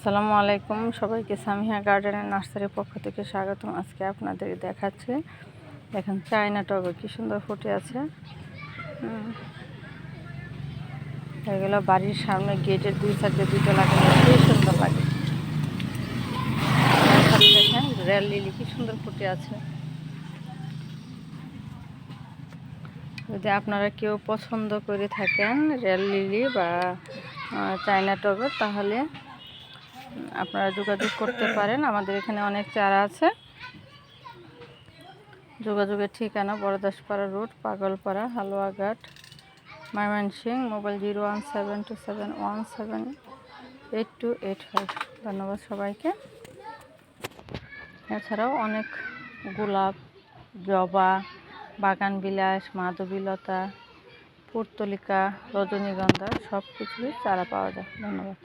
আসসালামু আলাইকুম, সবাইকে সামিহা গার্ডেনের নার্সারির পক্ষ থেকে স্বাগতম। আজকে আপনাদের দেখাচ্ছি, দেখেন চায়না টবে কি সুন্দর ফুটে আছে। এগুলো বাড়ির সামনে গেটের দুই সাইডে দুটো লাগানো খুবই সুন্দর লাগে। দেখেন রেল লিলি কি সুন্দর ফুটে আছে। যদি আপনারা কেউ পছন্দ করে থাকেন রেল লিলি বা চায়না টবে, তাহলে আপনারা যোগাযোগ করতে পারেন। আমাদের এখানে অনেক চারা আছে। যোগাযোগের ঠিকানা বড়দাসপাড়া রোড, পাগলপাড়া, হালুয়াঘাট, ময়মনসিংহ। মোবাইল 0172178285। ধন্যবাদ সবাইকে। এছাড়াও অনেক গোলাপ, জবা, বাগান বিলাস, মাধবীলতা, পুর্তলিকা, রজনীগন্ধা সব কিছুই চারা পাওয়া যায়। ধন্যবাদ।